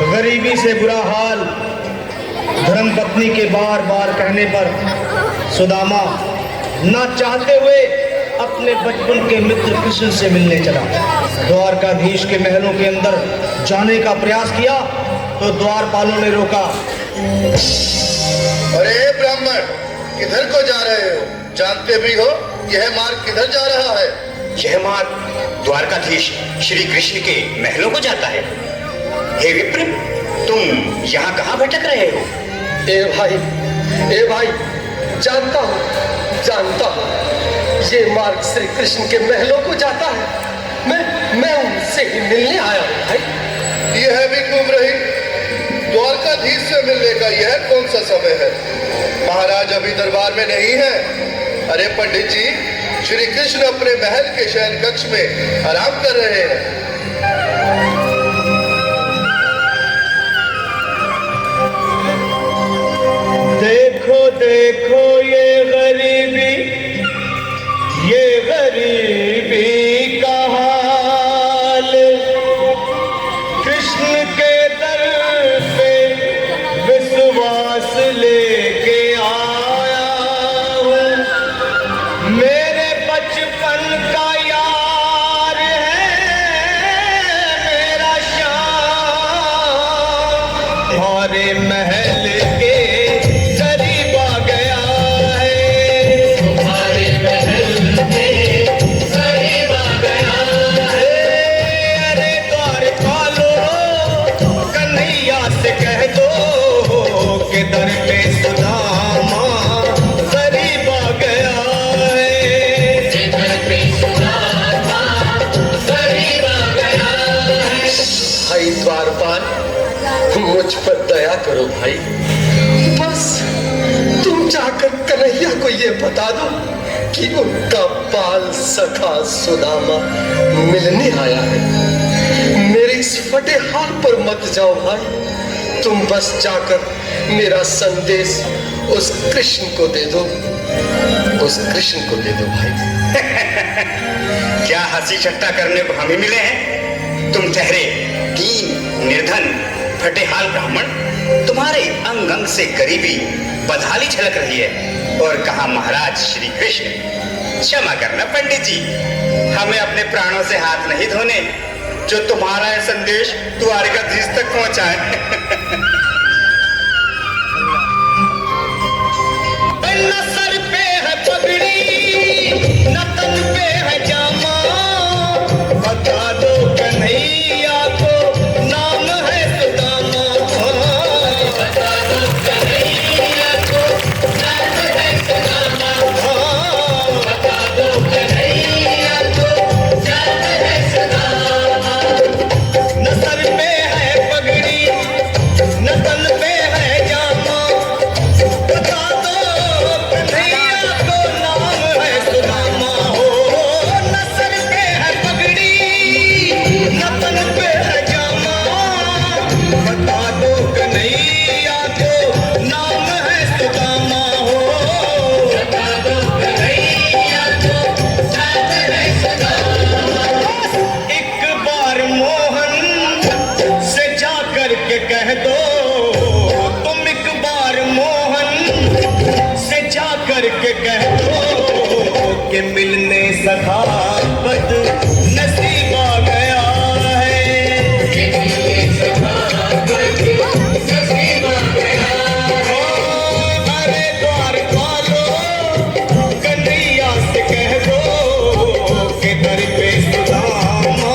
गरीबी से बुरा हाल धर्मपत्नी के बार बार कहने पर सुदामा ना चाहते हुए अपने बचपन के मित्र कृष्ण से मिलने चला। द्वारकाधीश के महलों के अंदर जाने का प्रयास किया तो द्वारपालों ने रोका। अरे ब्राह्मण, किधर को जा रहे हो? जानते भी हो यह मार्ग किधर जा रहा है? यह मार्ग द्वारकाधीश श्री कृष्ण के महलों को जाता है। हे विप्र, तुम यहाँ कहाँ भटक रहे हो? ए भाई, जानता हूँ ये मार्ग श्री कृष्ण के महलों को जाता है। मैं उनसे ही मिलने आया हूँ भाई। यह भी घूम रही, द्वारकाधीश से मिलने का यह कौन सा समय है? महाराज अभी दरबार में नहीं है। अरे पंडित जी, श्री कृष्ण अपने महल के शयन कक्ष में आराम कर रहे हैं। देखो देखो ये गरीबी का हाल, कृष्ण के दर पे विश्वास लेके आया हूँ। मेरे बचपन का यार है मेरा श्याम, हमारे महल के दर पे सुदामा गरीब आ गया है। दर पे सुदामा गरीब आ गया है। भाई द्वारपाल, मुझ पर दया करो भाई। बस तुम जाकर कन्हैया को ये बता दो कि उनका बाल सखा सुदामा मिलने आया है। मेरे इस फटे हाल पर मत जाओ भाई। तुम बस जाकर मेरा संदेश उस कृष्ण को दे दो, भाई। क्या हंसी ठट्टा करने को हमें मिले हैं? तुम ठहरे दीन निर्धन फटेहाल ब्राह्मण, तुम्हारे अंग अंग से गरीबी बदहाली झलक रही है। और कहा महाराज श्री कृष्ण? क्षमा करना पंडित जी, हमें अपने प्राणों से हाथ नहीं धोने जो तुम्हारा यह संदेश द्वारकाधीश तक पहुंचाए। न सर पे है पगड़ी, न तन पे है जामा, बता दो कन्हैया को नाम है सुदामा। बता दो कन्हैया को नाम है सुदामा। बता दो कन्हैया को नाम है सुदामा। न सर पे है पगड़ी, न तन पे है जामा, बता दो कन्हैया को नाम है सुदामा। हो न सर पे है पगड़ी, न तन पे है जामा, बता दो कन्हैया को नाम है सुदामा। हो बता दो कन्हैया को नाम है सुदामा। एक बार मोहन से जा कर के कह दो, तुम एक बार मोहन से जा कर के कह दो कि मिलने सखावत नसीब आ गया है। कि मिलने सखावत नसीब आ गया है। अरे द्वारपालो, कन्हैया से कह दो कि दर पे सुदामा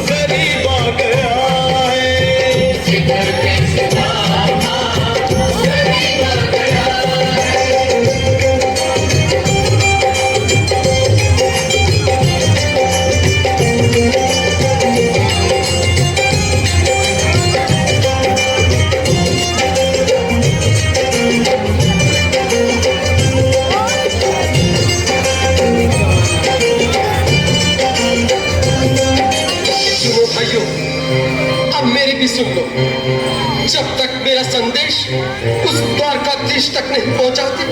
गरीब आ गया है। कि दर पे सुदामा गरीब आ गया है। सुनो भाइयों, अब मेरी भी सुन लो। जब तक मेरा संदेश उस द्वारकाधीश तक नहीं पहुंचाती,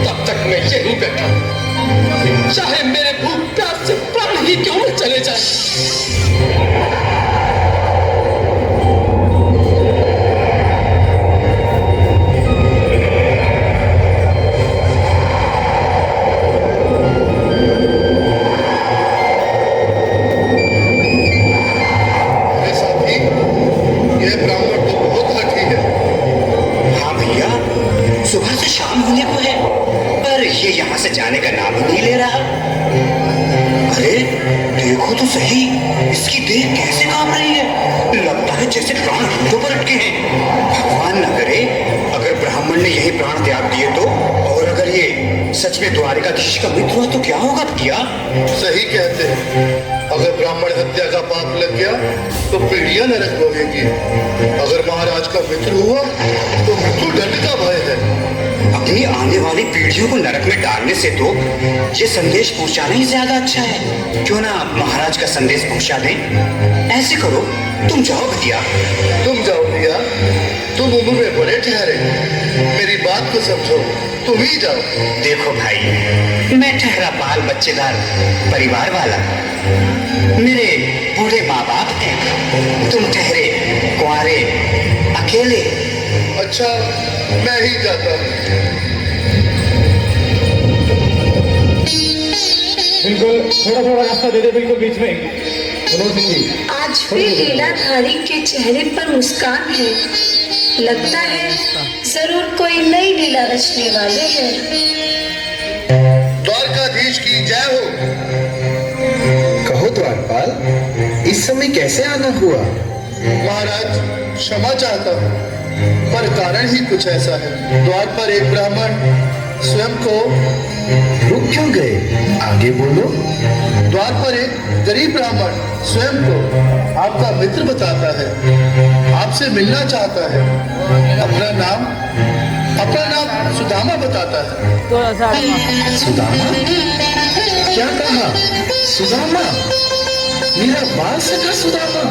तब तक मैं यहीं बैठा हूं। चाहे मेरे भूख प्यास से प्राण ही क्यों न चले जाए। जाने का नाम ही नहीं ले रहा। अरे देखो तो सही, इसकी देह कैसे कांप रही है, लगता है जैसे प्राण हाथों पर अटके हैं। भगवान न करे अगर ब्राह्मण ने यही प्राण त्याग दिए तो, और अगर ये सच में द्वारिकाधीश का मित्र हुआ तो क्या होगा भैया? सही कहते हैं, अगर ब्राह्मण हत्या का पाप लग गया तो पीढ़ियां नरक भोगेंगी। अगर महाराज का मित्र हुआ तो मृत्यु दंड का भय है। अपनी आने वाली पीढ़ियों को नरक में डालने से तो ये संदेश पहुंचाना ही ज्यादा अच्छा है। क्यों ना महाराज का संदेश पहुंचा दें? ऐसे करो, तुम जाओ भैया। तुम जाओ भैया, तुम उम्र में बड़े ठहरे, मेरी बात को समझो, तुम ही जाओ। देखो भाई, मैं ठहरा बाल बच्चेदार परिवार वाला, मेरे बूढ़े माँ बाप हैं, तुम ठहरे कुंवारे अकेले। अच्छा, मैं ही जाता हूँ। बिल्कुल, थोड़ा थोड़ा रास्ता दे दे, बिल्कुल बीच में। मनोज सिंह जी, आज भी लीलाधारी के चेहरे पर मुस्कान है। लगता है जरूर कोई नई लीला रचने वाले हैं। द्वारकाधीश की जय हो। कहो द्वारपाल, इस समय कैसे आना हुआ? महाराज, क्षमा चाहता हूँ, पर कारण ही कुछ ऐसा है। द्वार पर एक ब्राह्मण स्वयं को रुक क्यों गए? आगे बोलो। द्वार पर एक गरीब ब्राह्मण स्वयं को आपका मित्र बताता है, आपसे मिलना चाहता है। अपना नाम सुदामा बताता है। सुदामा? क्या कहा? सुदामा? मेरा बाल सखा सुदामा,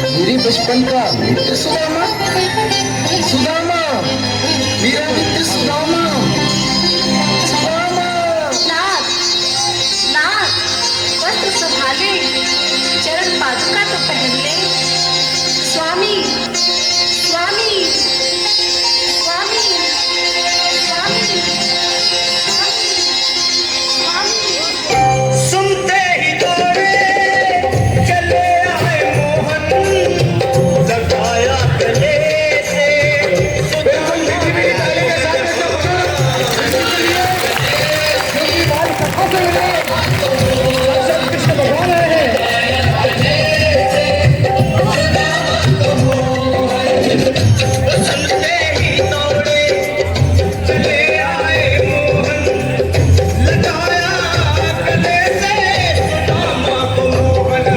मेरे बचपन का मित्र सुदामा, सुदामा, मेरा मित्र सुदामा, सुदामा। नाथ, नाथ, वस्त्र संभाले, चरण पादुका तो पहन ले। स्वामी, स्वामी, स्वामी, स्वामी, स्वामी। सुनते ही दौड़े चले आए मोहन, लगाया गले से कृष्ण भगवान आए हैं। सुनते ही दौड़े चले आए मोहन, लगाया गले से सुदामा को मोहन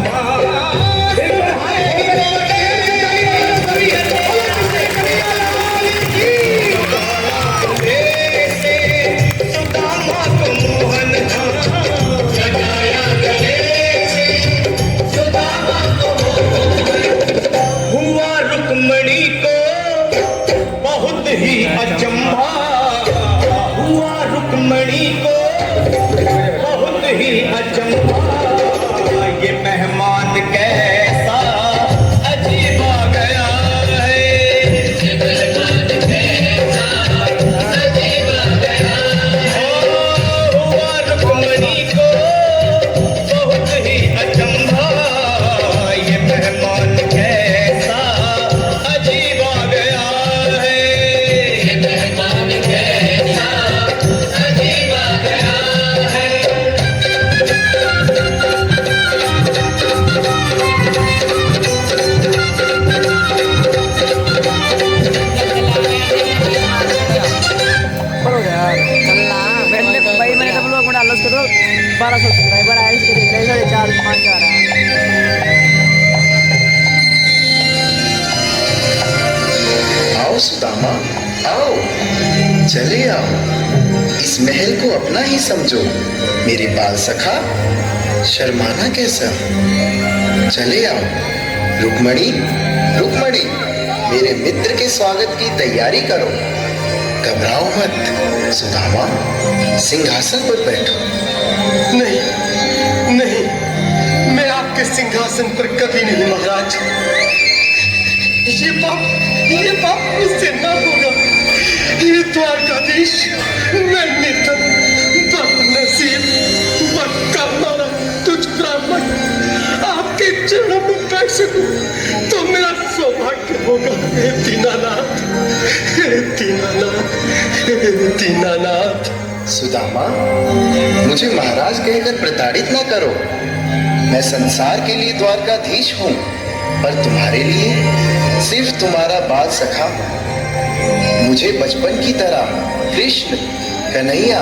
सुदामा को मोहन लगाया गले से सुदामा को हुआ रुक्मणी को बहुत ही अचंभा, हुआ रुक्मणी को बहुत ही अचंभा। ये मेहमान कैसा अजीब आ गया है, ये मेहमान कैसा अजीब आ गया है। हुआ रुक्मणी को बहुत ही अचंभा, ये मेहमान कैसा अजीब आ गया है, ये मेहमान कैसा अजीब आ गया है। बरोबर यार, चलना पहले भाई मैंने सब लोग डालो उसको तो 1200 सब्सक्राइबर आए, इसके देख रहे हैं 4-5 जा रहा है। आओ सुदामा, आओ, चले आओ, इस महल को अपना ही समझो। मेरे बाल सखा, शर्माना कैसा? चले आओ। रुक्मणी, रुक्मणी, मेरे मित्र के स्वागत की तैयारी करो। घबराओ मत। सुदामा, सिंहासन पर बैठो। नहीं, नहीं, मैं आपके सिंहासन पर कभी नहीं महाराज। ये पाप मुझसे न होगा। ये द्वारकाधीश, मैं निर्धन, बदनसीब, बदकर्मा, तुझ ब्राह्मण आपके चरणों में बैठ सकूं तो मेरा सौभाग्य होगा। हे दीनानाथ, हे दीनानाथ, हे दीनानाथ। सुदामा, मुझे महाराज कहकर प्रताड़ित ना करो। मैं संसार के लिए द्वारकाधीश हूँ, पर तुम्हारे लिए सिर्फ तुम्हारा बाल सखा हूँ। मुझे बचपन की तरह कृष्ण, कन्हैया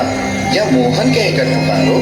या मोहन कहकर पुकारो।